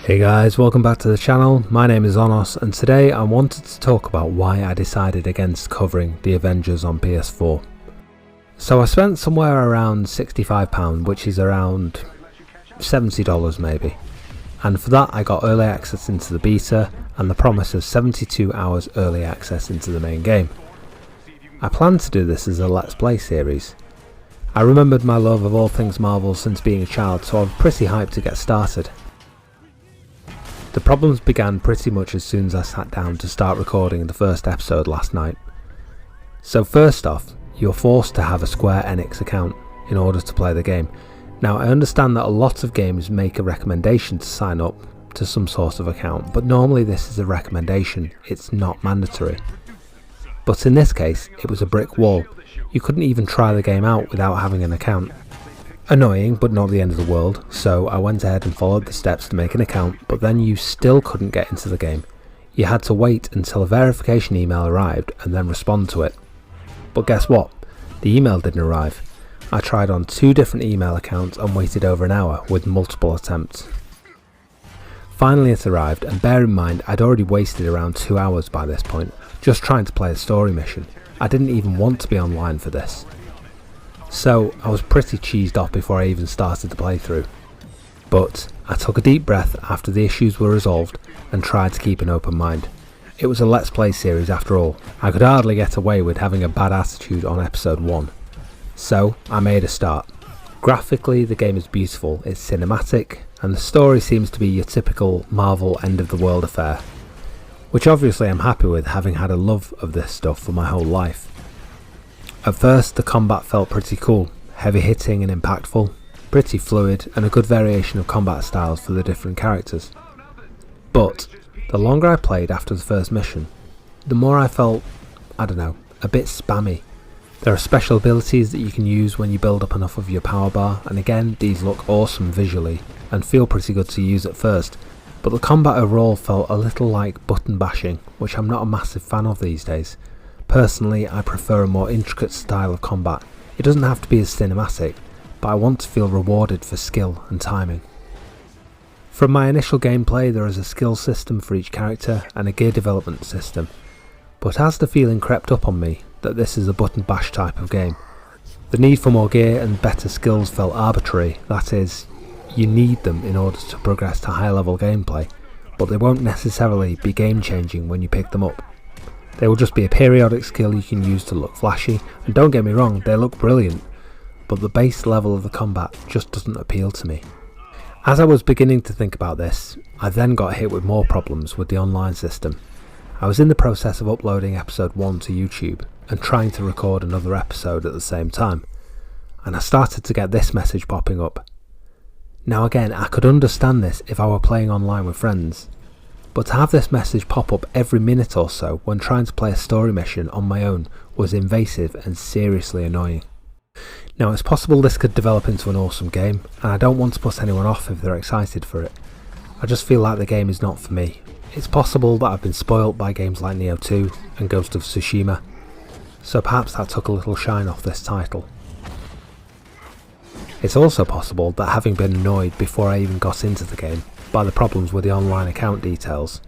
Hey guys, welcome back to the channel. My name is Onos and today I wanted to talk about why I decided against covering the Avengers on PS4. So I spent somewhere around £65, which is around $70 maybe. And for that I got early access into the beta and the promise of 72 hours early access into the main game. I planned to do this as a Let's Play series. I remembered my love of all things Marvel since being a child, so I was pretty hyped to get started. The problems began pretty much as soon as I sat down to start recording the first episode last night. So first off, you're forced to have a Square Enix account in order to play the game. Now I understand that a lot of games make a recommendation to sign up to some sort of account, but normally this is a recommendation, it's not mandatory. But in this case, it was a brick wall. You couldn't even try the game out without having an account. Annoying, but not the end of the world, so I went ahead and followed the steps to make an account, but then you still couldn't get into the game. You had to wait until a verification email arrived and then respond to it. But guess what? The email didn't arrive. I tried on 2 different email accounts and waited over an hour with multiple attempts. Finally it arrived, and bear in mind I'd already wasted around 2 hours by this point, just trying to play a story mission. I didn't even want to be online for this. So I was pretty cheesed off before I even started the playthrough. But I took a deep breath after the issues were resolved and tried to keep an open mind. It was a Let's Play series after all. I could hardly get away with having a bad attitude on episode 1. So I made a start. Graphically the game is beautiful, it's cinematic, and the story seems to be your typical Marvel end of the world affair. Which obviously I'm happy with, having had a love of this stuff for my whole life. At first the combat felt pretty cool, heavy hitting and impactful, pretty fluid and a good variation of combat styles for the different characters. But the longer I played after the first mission, the more I felt, a bit spammy. There are special abilities that you can use when you build up enough of your power bar, and again these look awesome visually and feel pretty good to use at first, but the combat overall felt a little like button bashing, which I'm not a massive fan of these days. Personally, I prefer a more intricate style of combat. It doesn't have to be as cinematic, but I want to feel rewarded for skill and timing. From my initial gameplay, there is a skill system for each character and a gear development system, but as the feeling crept up on me that this is a button bash type of game, the need for more gear and better skills felt arbitrary. That is, you need them in order to progress to high level gameplay, but they won't necessarily be game changing when you pick them up. They will just be a periodic skill you can use to look flashy, and don't get me wrong, they look brilliant, but the base level of the combat just doesn't appeal to me. As I was beginning to think about this, I then got hit with more problems with the online system. I was in the process of uploading episode 1 to YouTube and trying to record another episode at the same time, and I started to get this message popping up. Now again, I could understand this if I were playing online with friends, but to have this message pop up every minute or so when trying to play a story mission on my own was invasive and seriously annoying. Now it's possible this could develop into an awesome game, and I don't want to put anyone off if they're excited for it. I just feel like the game is not for me. It's possible that I've been spoilt by games like Neo 2 and Ghost of Tsushima, so perhaps that took a little shine off this title. It's also possible that having been annoyed before I even got into the game by the problems with the online account details,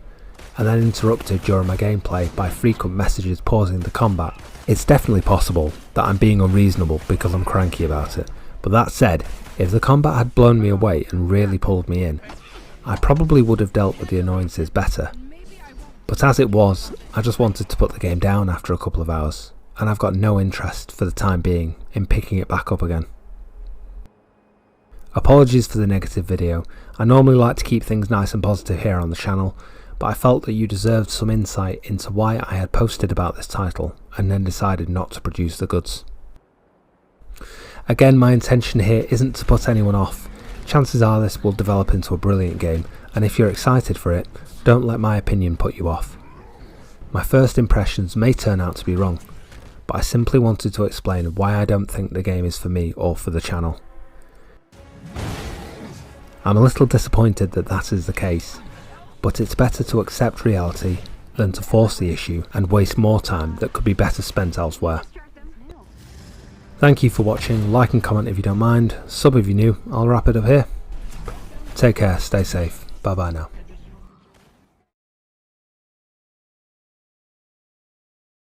and then interrupted during my gameplay by frequent messages pausing the combat, it's definitely possible that I'm being unreasonable because I'm cranky about it. But that said, if the combat had blown me away and really pulled me in, I probably would have dealt with the annoyances better. But as it was, I just wanted to put the game down after a couple of hours, and I've got no interest for the time being in picking it back up again. Apologies for the negative video. I normally like to keep things nice and positive here on the channel, but I felt that you deserved some insight into why I had posted about this title and then decided not to produce the goods. Again, my intention here isn't to put anyone off. Chances are this will develop into a brilliant game, and if you're excited for it, don't let my opinion put you off. My first impressions may turn out to be wrong, but I simply wanted to explain why I don't think the game is for me or for the channel. I'm a little disappointed that that is the case, but it's better to accept reality than to force the issue and waste more time that could be better spent elsewhere. Thank you for watching, like and comment if you don't mind, sub if you're new. I'll wrap it up here. Take care, stay safe. Bye bye now.